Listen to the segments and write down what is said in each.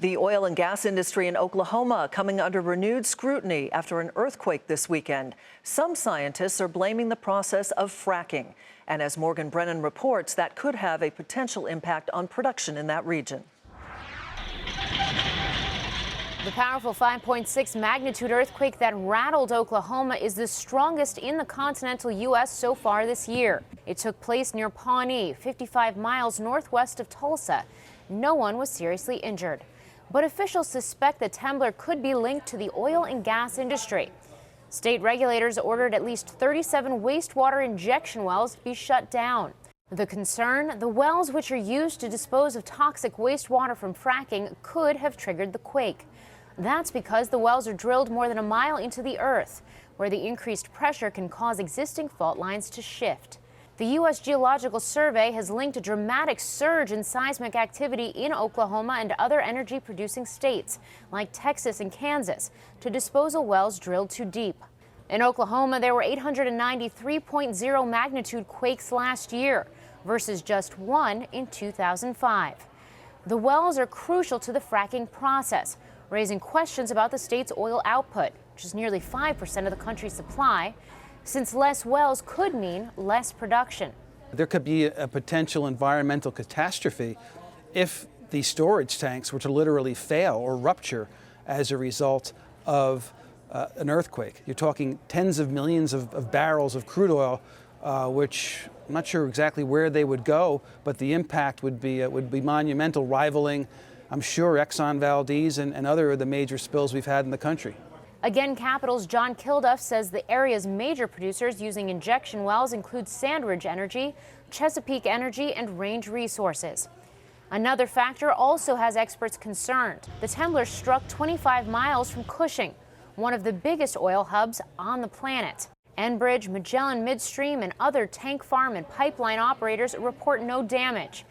The oil and gas industry in Oklahoma coming under renewed scrutiny after an earthquake this weekend. Some scientists are blaming the process of fracking. And as Morgan Brennan reports, that could have a potential impact on production in that region. The powerful 5.6 magnitude earthquake that rattled Oklahoma is the strongest in the continental U.S. so far this year. It took place near Pawnee, 55 miles northwest of Tulsa. No one was seriously injured. But officials suspect the tremor could be linked to the oil and gas industry. State regulators ordered at least 37 wastewater injection wells to be shut down. The concern, the wells which are used to dispose of toxic wastewater from fracking could have triggered the quake. That's because the wells are drilled more than a mile into the earth, where the increased pressure can cause existing fault lines to shift. The U.S. Geological Survey has linked a dramatic surge in seismic activity in Oklahoma and other energy-producing states, like Texas and Kansas, to disposal wells drilled too deep. In Oklahoma, there were 893.0 magnitude quakes last year, versus just one in 2005. The wells are crucial to the fracking process, raising questions about the state's oil output, which is nearly 5% of the country's supply, since less wells could mean less production. There could be a potential environmental catastrophe if the storage tanks were to literally fail or rupture as a result of an earthquake. You're talking tens of millions of barrels of crude oil, which I'm not sure exactly where they would go, but the impact would be monumental, rivaling, I'm sure, Exxon Valdez and other of the major spills we've had in the country. Again, Capital's John Kilduff says the area's major producers using injection wells include Sandridge Energy, Chesapeake Energy, and Range Resources. Another factor also has experts concerned. The tremor struck 25 miles from Cushing, one of the biggest oil hubs on the planet. Enbridge, Magellan Midstream, and other tank farm and pipeline operators report no damage.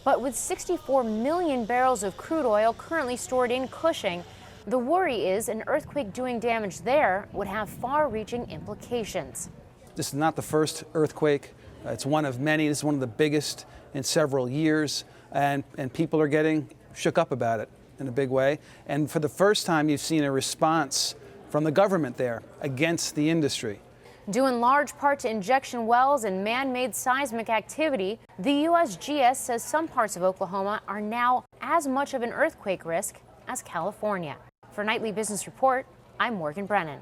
But with 64 million barrels of crude oil currently stored in Cushing, the worry is an earthquake doing damage there would have far-reaching implications. This is not the first earthquake. It's one of many. This is one of the biggest in several years, and people are getting shook up about it in a big way. And for the first time, you've seen a response from the government there against the industry. Due in large part to injection wells and man-made seismic activity, the USGS says some parts of Oklahoma are now as much of an earthquake risk as California. For Nightly Business Report, I'm Morgan Brennan.